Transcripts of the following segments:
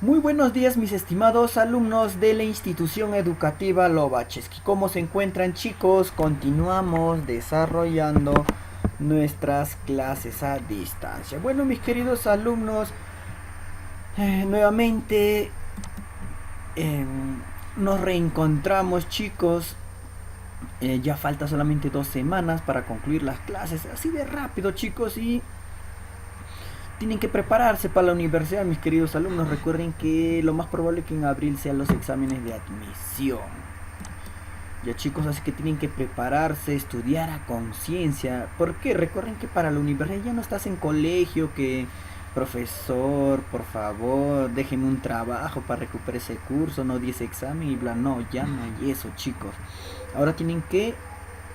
Muy buenos días mis estimados alumnos de la institución educativa Lobacheski. ¿Cómo se encuentran chicos? Continuamos desarrollando nuestras clases a distancia. Bueno mis queridos alumnos, nuevamente eh, nos reencontramos chicos. Ya falta solamente 2 semanas para concluir las clases. Así de rápido chicos, y tienen que prepararse para la universidad, mis queridos alumnos. Recuerden que lo más probable es que en abril sean los exámenes de admisión. Ya chicos, así que tienen que prepararse, estudiar a conciencia. ¿Por qué? Recuerden que para la universidad ya no estás en colegio, que profesor, por favor, déjenme un trabajo para recuperar ese curso, no di ese examen y bla. No, ya no hay eso chicos. Ahora tienen que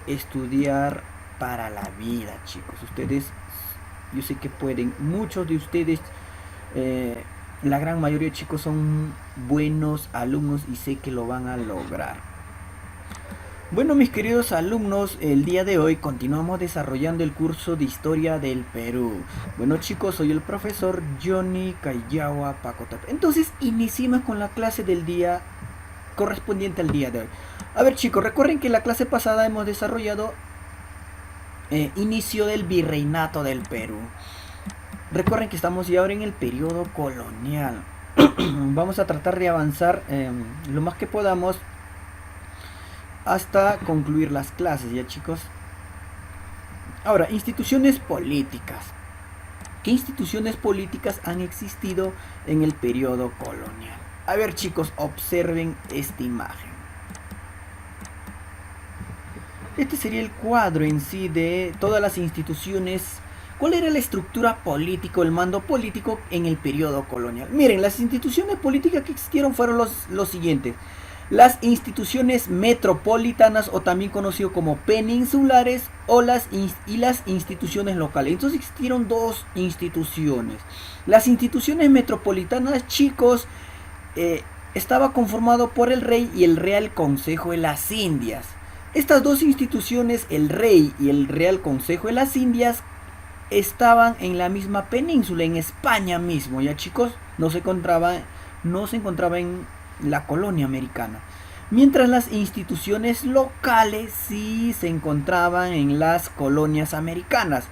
estudiar para la vida chicos. Ustedes, yo sé que pueden. Muchos de ustedes, eh, la gran mayoría de chicos son buenos alumnos y sé que lo van a lograr. Bueno, mis queridos alumnos, el día de hoy continuamos desarrollando el curso de Historia del Perú. Bueno chicos, soy el profesor Johnny Kayawa Pacotap. Entonces, iniciemos con la clase del día correspondiente al día de hoy. A ver chicos, recuerden que la clase pasada hemos desarrollado inicio del virreinato del Perú. Recuerden que estamos ya ahora en el periodo colonial. Vamos a tratar de avanzar lo más que podamos hasta concluir las clases, ya chicos. Ahora, instituciones políticas. ¿Qué instituciones políticas han existido en el periodo colonial? A ver chicos, observen esta imagen. Este sería el cuadro en sí de todas las instituciones. ¿Cuál era la estructura política, el mando político en el periodo colonial? Miren, las instituciones políticas que existieron fueron los siguientes. Las instituciones metropolitanas, o también conocido como peninsulares, y las instituciones locales. Entonces existieron dos instituciones. Las instituciones metropolitanas, chicos, estaba conformado por el rey y el Real Consejo de las Indias. Estas dos instituciones, el rey y el Real Consejo de las Indias, estaban en la misma península, en España mismo, ya chicos, no se encontraba en la colonia americana. Mientras las instituciones locales sí se encontraban en las colonias americanas.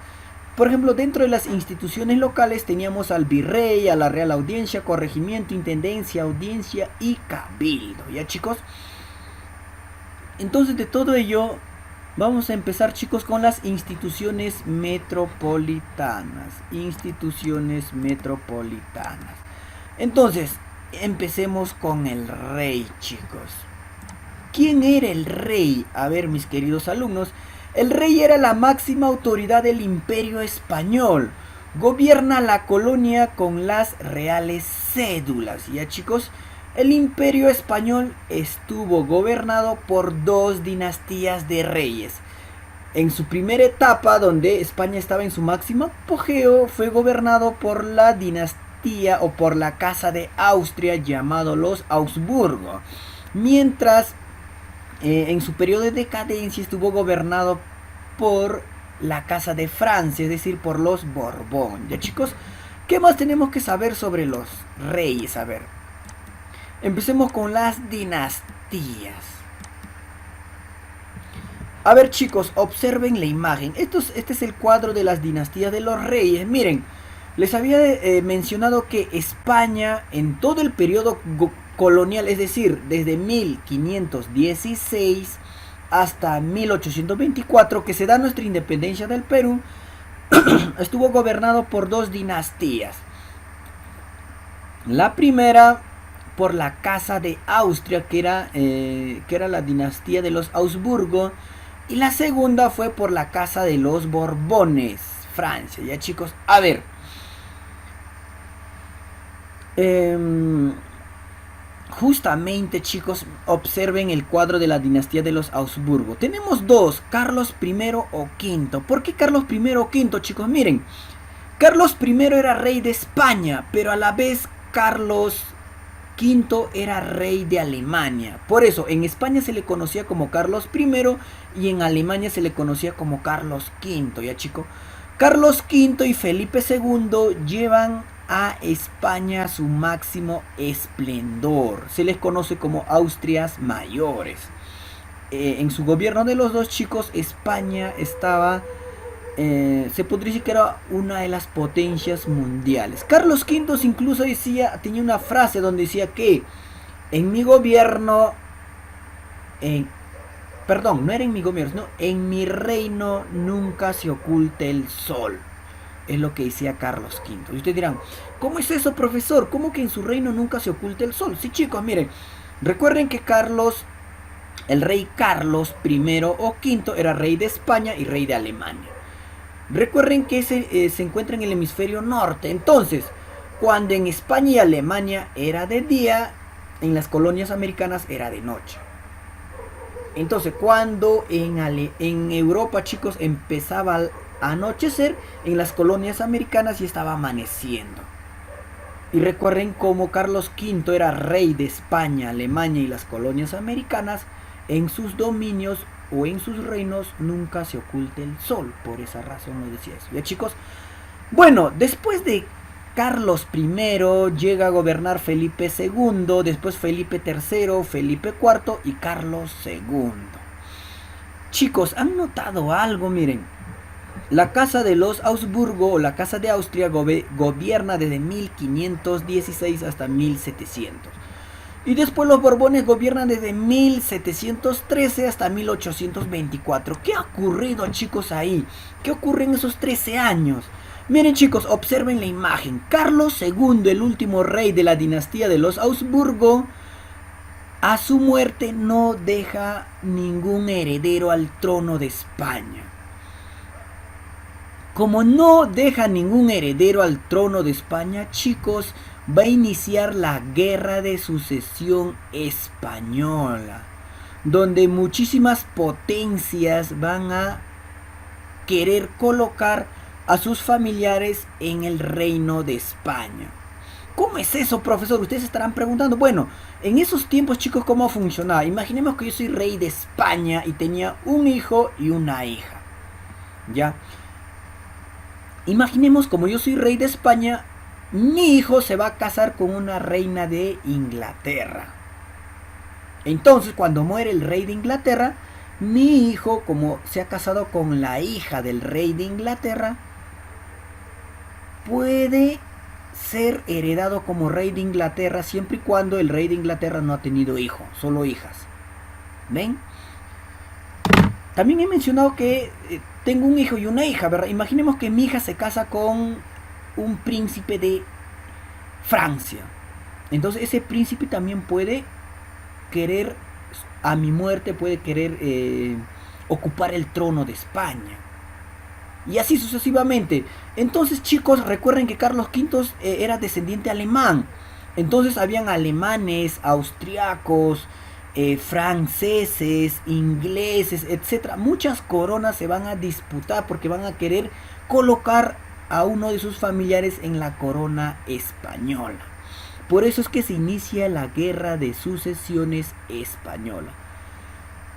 Por ejemplo, dentro de las instituciones locales teníamos al virrey, a la Real Audiencia, corregimiento, intendencia, audiencia y cabildo, ya chicos. Entonces, de todo ello vamos a empezar chicos con las instituciones metropolitanas. Instituciones metropolitanas. Entonces, empecemos con el rey, chicos. ¿Quién era el rey? A ver, mis queridos alumnos, el rey era la máxima autoridad del Imperio Español. Gobierna la colonia con las reales cédulas. ¿Ya chicos? El Imperio Español estuvo gobernado por dos dinastías de reyes. En su primera etapa, donde España estaba en su máximo apogeo, fue gobernado por la dinastía o por la casa de Austria llamado los Augsburgo. Mientras en su periodo de decadencia estuvo gobernado por la casa de Francia, es decir, por los Borbón. Ya chicos, ¿qué más tenemos que saber sobre los reyes? A ver, empecemos con las dinastías. A ver chicos, observen la imagen. Este es el cuadro de las dinastías de los reyes. Miren, les había mencionado que España en todo el periodo colonial, es decir, desde 1516 hasta 1824, que se da nuestra independencia del Perú, estuvo gobernado por dos dinastías. La primera por la casa de Austria, que era la dinastía de los Augsburgo, y la segunda fue por la casa de los Borbones, Francia. Ya chicos, a ver, justamente chicos, observen el cuadro de la dinastía de los Augsburgo. Tenemos dos, Carlos I o V. ¿Por qué Carlos I o V, chicos? Miren, Carlos I era rey de España, pero a la vez Carlos V era rey de Alemania. Por eso en España se le conocía como Carlos I y en Alemania se le conocía como Carlos V, ya chico. Carlos V y Felipe II llevan a España su máximo esplendor. Se les conoce como Austrias Mayores. En su gobierno de los dos chicos, España estaba, se podría decir que era una de las potencias mundiales. Carlos V incluso tenía una frase donde decía que en mi gobierno, perdón, no era en mi gobierno, no, en mi reino nunca se oculte el sol. Es lo que decía Carlos V. Y ustedes dirán, ¿cómo es eso, profesor? ¿Cómo que en su reino nunca se oculte el sol? Sí, chicos, miren, recuerden que el rey Carlos I o V era rey de España y rey de Alemania. Recuerden que se encuentra en el hemisferio norte. Entonces, cuando en España y Alemania era de día, en las colonias americanas era de noche. Entonces, cuando en Europa, chicos, empezaba a anochecer, en las colonias americanas ya estaba amaneciendo. Y recuerden cómo Carlos V era rey de España, Alemania y las colonias americanas. En sus dominios o en sus reinos nunca se oculte el sol. Por esa razón nos decía eso. ¿Ya, chicos? Bueno, después de Carlos I llega a gobernar Felipe II, después Felipe III, Felipe IV y Carlos II. Chicos, ¿han notado algo? Miren, la casa de los Habsburgo o la casa de Austria gobierna desde 1516 hasta 1700. Y después los Borbones gobiernan desde 1713 hasta 1824. ¿Qué ha ocurrido, chicos, ahí? ¿Qué ocurre en esos 13 años? Miren, chicos, observen la imagen. Carlos II, el último rey de la dinastía de los Habsburgo, a su muerte no deja ningún heredero al trono de España. Como no deja ningún heredero al trono de España, chicos, va a iniciar la Guerra de Sucesión Española, donde muchísimas potencias van a querer colocar a sus familiares en el reino de España. ¿Cómo es eso, profesor? Ustedes estarán preguntando. Bueno, en esos tiempos, chicos, ¿cómo funcionaba? Imaginemos que yo soy rey de España y tenía un hijo y una hija. ¿Ya? Imaginemos, como yo soy rey de España, mi hijo se va a casar con una reina de Inglaterra. Entonces, cuando muere el rey de Inglaterra, mi hijo, como se ha casado con la hija del rey de Inglaterra, puede ser heredado como rey de Inglaterra siempre y cuando el rey de Inglaterra no ha tenido hijo, solo hijas. ¿Ven? También he mencionado que tengo un hijo y una hija, ¿verdad? Imaginemos que mi hija se casa con un príncipe de Francia. Entonces ese príncipe también puede querer, a mi muerte, puede querer ocupar el trono de España. Y así sucesivamente. Entonces, chicos, recuerden que Carlos V era descendiente alemán. Entonces habían alemanes, austriacos, franceses, ingleses, etc. Muchas coronas se van a disputar porque van a querer colocar a uno de sus familiares en la corona española. Por eso es que se inicia la Guerra de Sucesiones Española.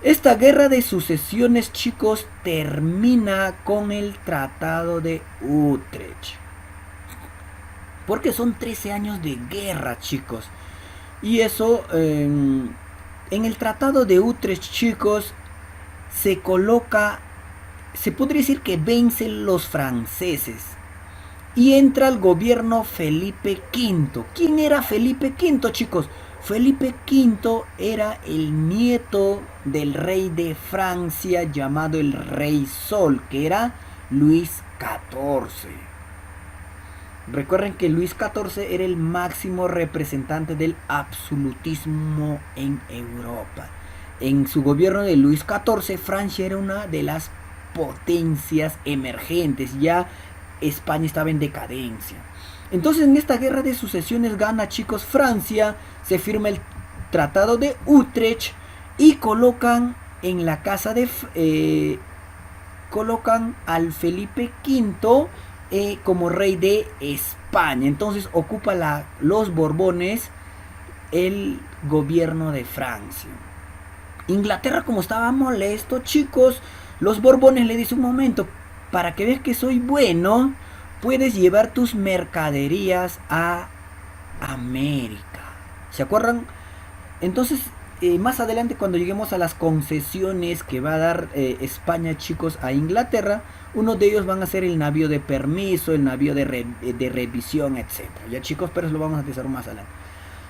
Esta Guerra de Sucesiones, chicos, termina con el Tratado de Utrecht. Porque son 13 años de guerra, chicos. Y eso, en el Tratado de Utrecht, chicos, se coloca, se podría decir que vencen los franceses. Y entra el gobierno Felipe V. ¿Quién era Felipe V, chicos? Felipe V era el nieto del rey de Francia llamado el Rey Sol, que era Luis XIV. Recuerden que Luis XIV era el máximo representante del absolutismo en Europa. En su gobierno de Luis XIV, Francia era una de las potencias emergentes. Ya España estaba en decadencia. Entonces, en esta guerra de sucesiones gana, chicos, Francia. Se firma el Tratado de Utrecht y colocan en la casa de colocan al Felipe V como rey de España. Entonces ocupa los Borbones el gobierno de Francia. Inglaterra, como estaba molesto, chicos, los Borbones le dicen: un momento, para que veas que soy bueno, puedes llevar tus mercaderías a América. ¿Se acuerdan? Entonces, más adelante cuando lleguemos a las concesiones que va a dar España, chicos, a Inglaterra, uno de ellos van a ser el navío de permiso, el navío de revisión, etc. Ya, chicos, pero eso lo vamos a empezar más adelante.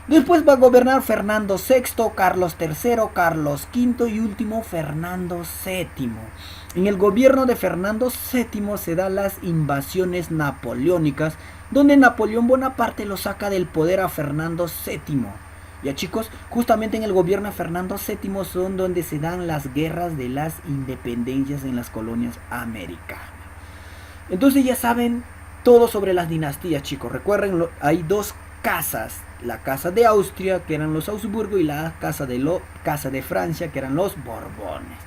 Después va a gobernar Fernando VI, Carlos III, Carlos V y último Fernando VII. En el gobierno de Fernando VII se dan las invasiones napoleónicas, donde Napoleón Bonaparte lo saca del poder a Fernando VII. Ya, chicos, justamente en el gobierno de Fernando VII son donde se dan las guerras de las independencias en las colonias americanas. Entonces ya saben todo sobre las dinastías, chicos. Recuerden, hay dos casas, la casa de Austria, que eran los Habsburgo, y la casa de Francia, que eran los Borbones.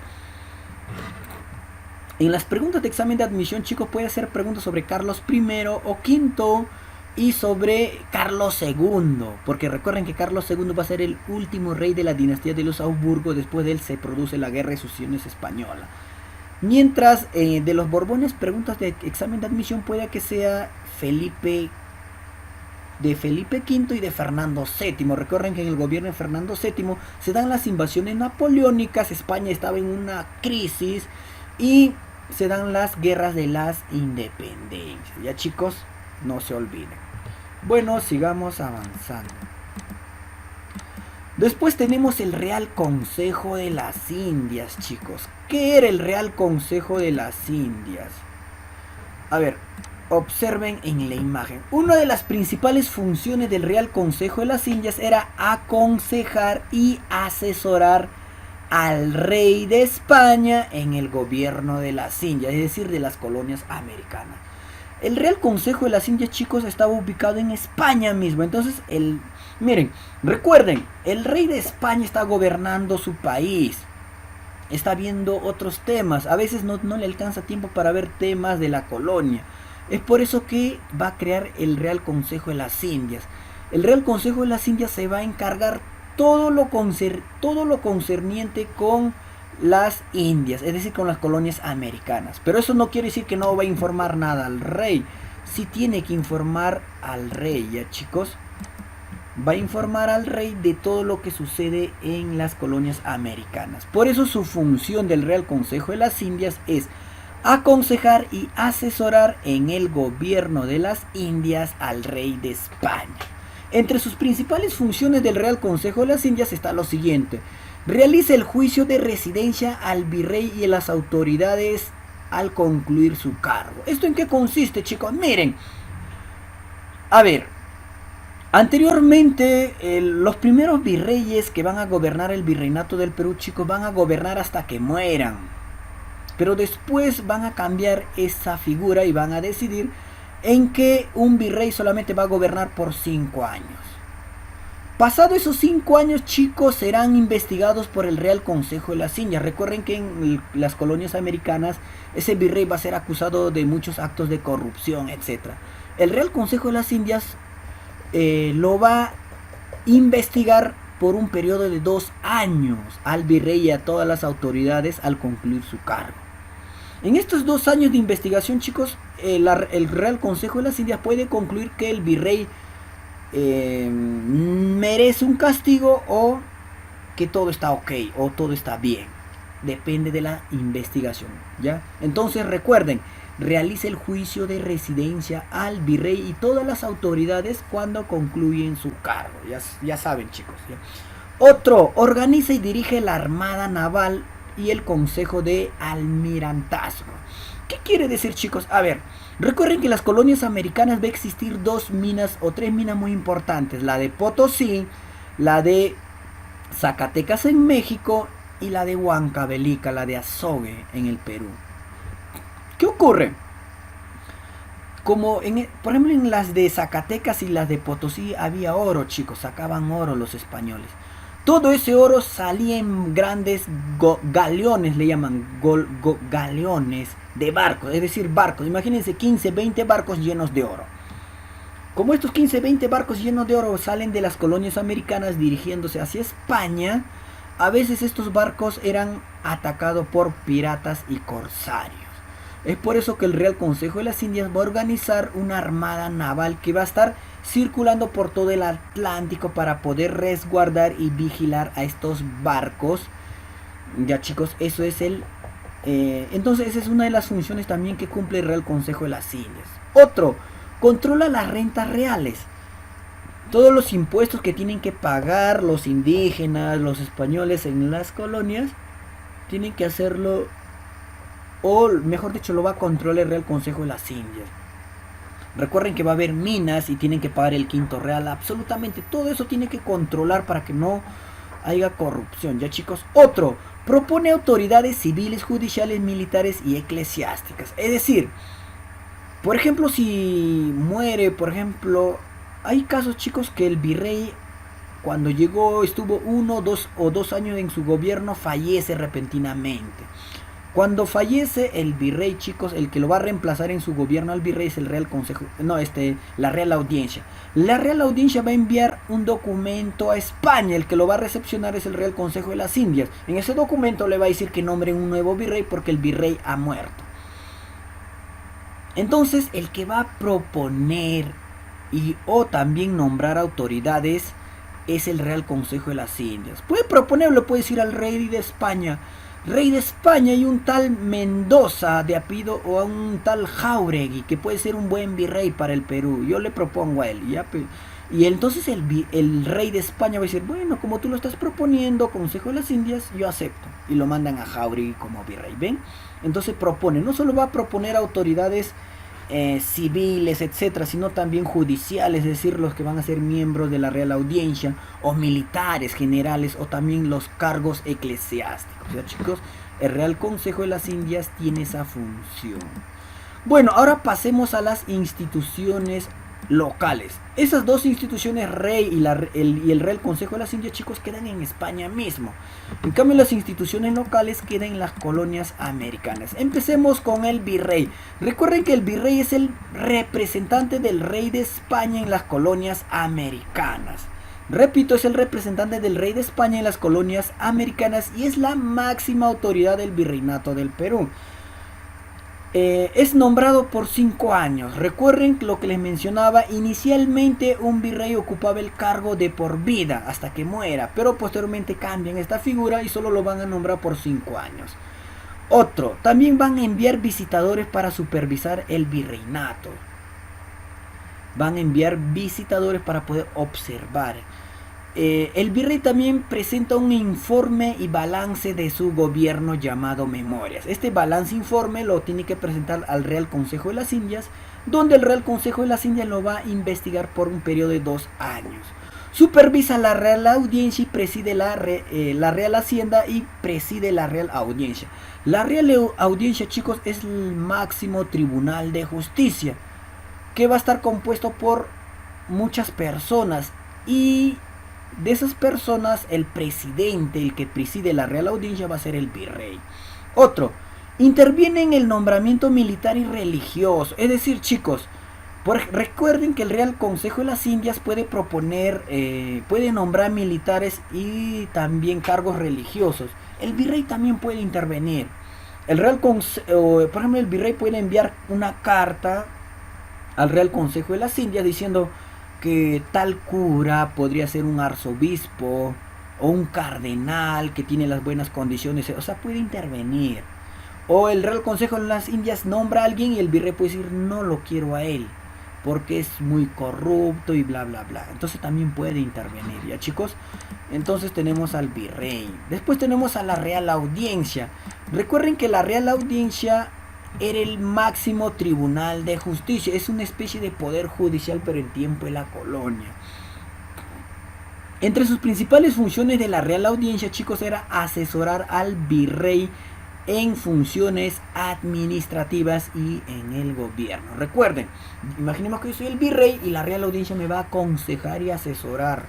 En las preguntas de examen de admisión, chicos, puede hacer preguntas sobre Carlos I o V y sobre Carlos II, porque recuerden que Carlos II va a ser el último rey de la dinastía de los Habsburgo. Después de él se produce la guerra de sucesiones española. Mientras de los Borbones, preguntas de examen de admisión puede que sea Felipe V y de Fernando VII. Recuerden que en el gobierno de Fernando VII se dan las invasiones napoleónicas, España estaba en una crisis y se dan las guerras de las independencias. Ya, chicos, no se olviden. Bueno, sigamos avanzando. Después tenemos el Real Consejo de las Indias, chicos. ¿Qué era el Real Consejo de las Indias? A ver, observen en la imagen. Una de las principales funciones del Real Consejo de las Indias era aconsejar y asesorar al rey de España en el gobierno de las Indias, es decir, de las colonias americanas. El Real Consejo de las Indias, chicos, estaba ubicado en España mismo. Entonces, miren, recuerden, el rey de España está gobernando su país, está viendo otros temas. A veces no le alcanza tiempo para ver temas de la colonia. Es por eso que va a crear el Real Consejo de las Indias. El Real Consejo de las Indias se va a encargar todo lo concerniente con las Indias, es decir, con las colonias americanas. Pero eso no quiere decir que no va a informar nada al rey. Sí tiene que informar al rey, ya, chicos. Va a informar al rey de todo lo que sucede en las colonias americanas. Por eso su función del Real Consejo de las Indias es aconsejar y asesorar en el gobierno de las Indias al rey de España. Entre sus principales funciones del Real Consejo de las Indias está lo siguiente: realiza el juicio de residencia al virrey y a las autoridades al concluir su cargo. ¿Esto en qué consiste, chicos? Miren, a ver, anteriormente los primeros virreyes que van a gobernar el virreinato del Perú, chicos, van a gobernar hasta que mueran. Pero después van a cambiar esa figura y van a decidir en que un virrey solamente va a gobernar por 5 años. Pasado esos 5 años, chicos, serán investigados por el Real Consejo de las Indias. Recuerden que en las colonias americanas ese virrey va a ser acusado de muchos actos de corrupción, etc. El Real Consejo de las Indias lo va a investigar por un periodo de 2 años al virrey y a todas las autoridades al concluir su cargo. En estos 2 años de investigación, chicos, el Real Consejo de las Indias puede concluir que el virrey merece un castigo o que todo está ok o todo está bien. Depende de la investigación, ¿ya? Entonces recuerden, realiza el juicio de residencia al virrey y todas las autoridades cuando concluyen su cargo. Ya saben, chicos, ¿ya? Otro, organiza y dirige la Armada Naval y el Consejo de Almirantazgo. ¿Qué quiere decir, chicos? A ver, recuerden que en las colonias americanas va a existir 2 minas o 3 minas muy importantes: la de Potosí, la de Zacatecas en México y la de Huancavelica, la de Azogue en el Perú. ¿Qué ocurre? Como por ejemplo en las de Zacatecas y las de Potosí había oro, chicos, sacaban oro los españoles. Todo ese oro salía en grandes galeones, le llaman galeones de barcos, es decir, barcos. Imagínense 15, 20 barcos llenos de oro. Como estos 15, 20 barcos llenos de oro salen de las colonias americanas dirigiéndose hacia España, a veces estos barcos eran atacados por piratas y corsarios. Es por eso que el Real Consejo de las Indias va a organizar una armada naval que va a estar circulando por todo el Atlántico para poder resguardar y vigilar a estos barcos. Ya chicos, eso es entonces esa es una de las funciones también que cumple el Real Consejo de las Indias. Otro, controla las rentas reales. Todos los impuestos que tienen que pagar los indígenas, los españoles en las colonias, tienen que hacerlo, o mejor dicho, lo va a controlar el Real Consejo de las Indias. Recuerden que va a haber minas y tienen que pagar el quinto real. Absolutamente todo eso tiene que controlar para que no haya corrupción. Ya chicos, otro, propone autoridades civiles, judiciales, militares y eclesiásticas. Es decir, por ejemplo, si muere, por ejemplo, hay casos chicos que el virrey cuando llegó estuvo 1, 2 o 2 años en su gobierno, fallece repentinamente. Cuando fallece el virrey, chicos, el que lo va a reemplazar en su gobierno al virrey es el Real Consejo, la Real Audiencia. La Real Audiencia va a enviar un documento a España, el que lo va a recepcionar es el Real Consejo de las Indias. En ese documento le va a decir que nombren un nuevo virrey porque el virrey ha muerto. Entonces, el que va a proponer o también nombrar autoridades es el Real Consejo de las Indias. Puede proponerlo, puede decir al rey de España. Rey de España, y un tal Mendoza de apellido, o a un tal Jáuregui, que puede ser un buen virrey para el Perú. Yo le propongo a él. ¿Ya? Y entonces el rey de España va a decir, bueno, como tú lo estás proponiendo, Consejo de las Indias, yo acepto. Y lo mandan a Jáuregui como virrey. ¿Ven? Entonces propone, no solo va a proponer autoridades civiles, etcétera, sino también judiciales, es decir, los que van a ser miembros de la Real Audiencia, o militares, generales, o también los cargos eclesiásticos. Ya chicos, el Real Consejo de las Indias tiene esa función. Bueno, ahora pasemos a las instituciones locales. Esas dos instituciones, rey y el Real Consejo de las Indias, chicos, quedan en España mismo. En cambio, las instituciones locales quedan en las colonias americanas. Empecemos con el virrey. Recuerden que el virrey es el representante del rey de España en las colonias americanas. Repito, es el representante del rey de España en las colonias americanas y es la máxima autoridad del virreinato del Perú. Es nombrado por 5 años. Recuerden lo que les mencionaba, inicialmente un virrey ocupaba el cargo de por vida hasta que muera, pero posteriormente cambian esta figura y solo lo van a nombrar por 5 años. Otro, también van a enviar visitadores para supervisar el virreinato. Van a enviar visitadores para poder observar. El virrey también presenta un informe y balance de su gobierno llamado Memorias. Este balance informe lo tiene que presentar al Real Consejo de las Indias, donde el Real Consejo de las Indias lo va a investigar por un periodo de 2 años. Supervisa la Real Audiencia y preside la Real Hacienda y preside la Real Audiencia. La Real Audiencia, chicos, es el máximo tribunal de justicia, que va a estar compuesto por muchas personas, y de esas personas el presidente, el que preside la Real Audiencia, va a ser el virrey. Otro, interviene en el nombramiento militar y religioso. Es decir, chicos, recuerden que el Real Consejo de las Indias puede proponer, puede nombrar militares y también cargos religiosos. El virrey también puede intervenir. Por ejemplo, el virrey puede enviar una carta al Real Consejo de las Indias diciendo que tal cura podría ser un arzobispo o un cardenal que tiene las buenas condiciones, o sea, puede intervenir. O el Real Consejo de las Indias nombra a alguien y el virrey puede decir, no lo quiero a él porque es muy corrupto y bla bla bla. Entonces también puede intervenir, ya chicos. Entonces tenemos al virrey. Después tenemos a la Real Audiencia. Recuerden que la Real Audiencia era el máximo tribunal de justicia. Es una especie de poder judicial, pero en tiempo de la colonia. Entre sus principales funciones de la Real Audiencia, chicos, era asesorar al virrey en funciones administrativas y en el gobierno. Recuerden, imaginemos que yo soy el virrey y la Real Audiencia me va a aconsejar y asesorar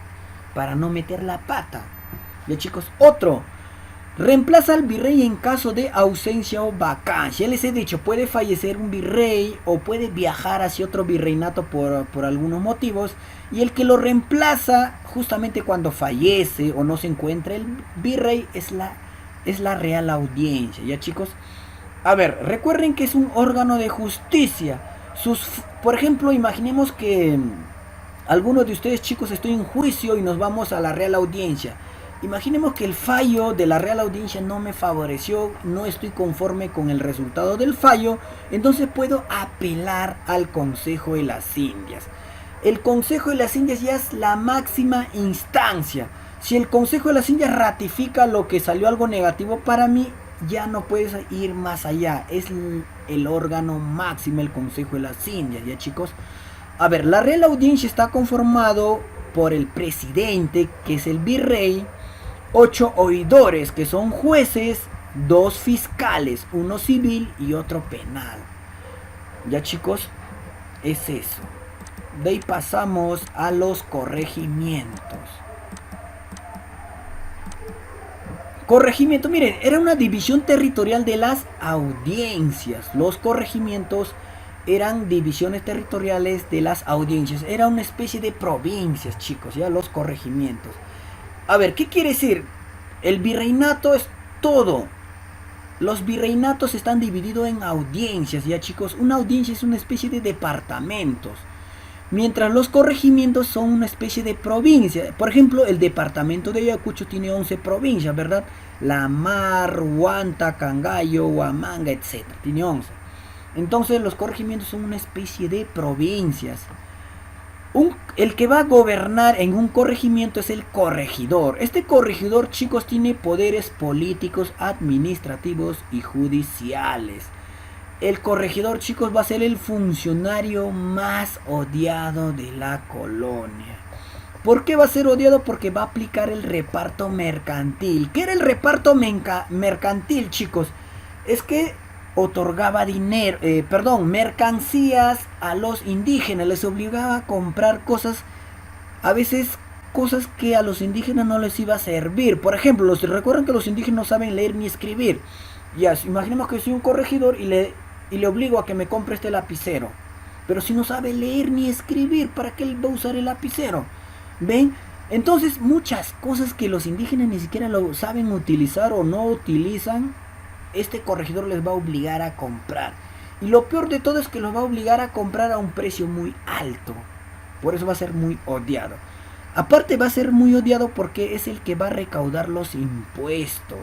para no meter la pata. Ya chicos, otro, reemplaza al virrey en caso de ausencia o vacancia. Les he dicho, puede fallecer un virrey o puede viajar hacia otro virreinato por algunos motivos, y el que lo reemplaza justamente cuando fallece o no se encuentra el virrey es la Real Audiencia. Ya chicos, A ver, recuerden que es un órgano de justicia. Por ejemplo, imaginemos que algunos de ustedes, chicos, estoy en juicio y nos vamos a la Real Audiencia. Imaginemos que el fallo de la Real Audiencia no me favoreció, no estoy conforme con el resultado del fallo, entonces puedo apelar al Consejo de las Indias. El Consejo de las Indias ya es la máxima instancia. Si el Consejo de las Indias ratifica lo que salió algo negativo para mí, ya no puedes ir más allá. Es el órgano máximo, el Consejo de las Indias, ¿ya, chicos? A ver, la Real Audiencia está conformado por el presidente, que es el virrey, 8 oidores, que son jueces, 2 fiscales, uno civil y otro penal. Ya, chicos, es eso. De ahí pasamos a los corregimientos. Corregimiento, miren, era una división territorial de las audiencias. Los corregimientos eran divisiones territoriales de las audiencias. Era una especie de provincias, chicos, ya los corregimientos. A ver, ¿qué quiere decir? El virreinato es todo. Los virreinatos están divididos en audiencias, ya, chicos. Una audiencia es una especie de departamentos. Mientras los corregimientos son una especie de provincia. Por ejemplo, el departamento de Ayacucho tiene 11 provincias, ¿verdad? La Mar, Huanta, Cangallo, Huamanga, etc. Tiene 11. Entonces los corregimientos son una especie de provincias. El que va a gobernar en un corregimiento es el corregidor. Este corregidor, chicos, tiene poderes políticos, administrativos y judiciales. El corregidor, chicos, va a ser el funcionario más odiado de la colonia. ¿Por qué va a ser odiado? Porque va a aplicar el reparto mercantil. ¿Qué era el reparto mercantil, chicos? Es que otorgaba mercancías a los indígenas. Les obligaba a comprar cosas, a veces cosas que a los indígenas no les iba a servir. Por ejemplo, recuerdan que los indígenas no saben leer ni escribir. Ya, imaginemos que soy un corregidor y le obligo a que me compre este lapicero. Pero si no sabe leer ni escribir, ¿para qué va a usar el lapicero? ¿Ven? Entonces muchas cosas que los indígenas ni siquiera lo saben utilizar o no utilizan, este corregidor les va a obligar a comprar. Y lo peor de todo es que los va a obligar a comprar a un precio muy alto. Por eso va a ser muy odiado. Aparte va a ser muy odiado porque es el que va a recaudar los impuestos.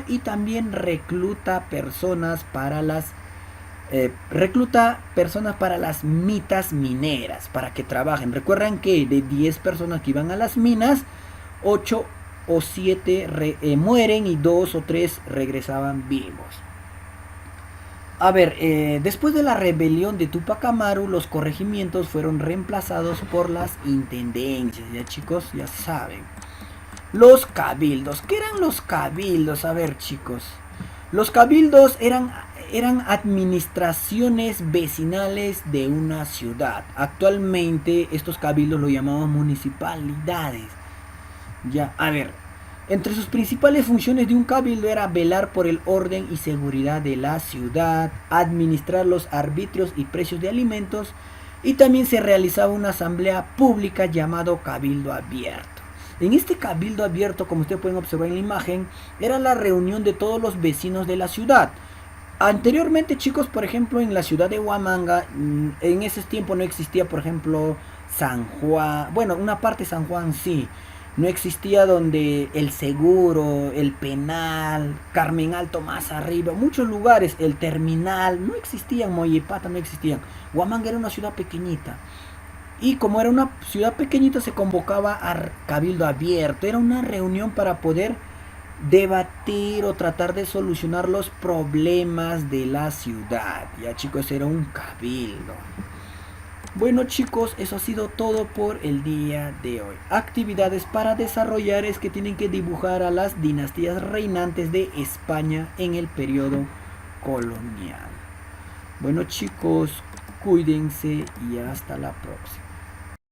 Y también recluta personas para las mitas mineras para que trabajen. Recuerdan que de 10 personas que iban a las minas, 8 o 7 mueren y 2 o 3 regresaban vivos. A ver, después de la rebelión de Tupac Amaru, los corregimientos fueron reemplazados por las intendencias. Ya, chicos, ya saben. Los cabildos. ¿Qué eran los cabildos? A ver, chicos. Los cabildos eran administraciones vecinales de una ciudad. Actualmente estos cabildos lo llamamos municipalidades. Ya, a ver. Entre sus principales funciones de un cabildo era velar por el orden y seguridad de la ciudad, administrar los arbitrios y precios de alimentos, y también se realizaba una asamblea pública llamado cabildo abierto. En este cabildo abierto, como ustedes pueden observar en la imagen, era la reunión de todos los vecinos de la ciudad. Anteriormente, chicos, por ejemplo, en la ciudad de Huamanga, en ese tiempo no existía, por ejemplo, San Juan. Bueno, una parte de San Juan sí. No existía donde el seguro, el penal, Carmen Alto más arriba, muchos lugares, el terminal, no existían, Moyepata no existían. Huamanga era una ciudad pequeñita. Y como era una ciudad pequeñita, se convocaba a cabildo abierto. Era una reunión para poder debatir o tratar de solucionar los problemas de la ciudad. Ya, chicos, era un cabildo. Bueno, chicos, eso ha sido todo por el día de hoy. Actividades para desarrollar es que tienen que dibujar a las dinastías reinantes de España en el periodo colonial. Bueno, chicos, cuídense y hasta la próxima.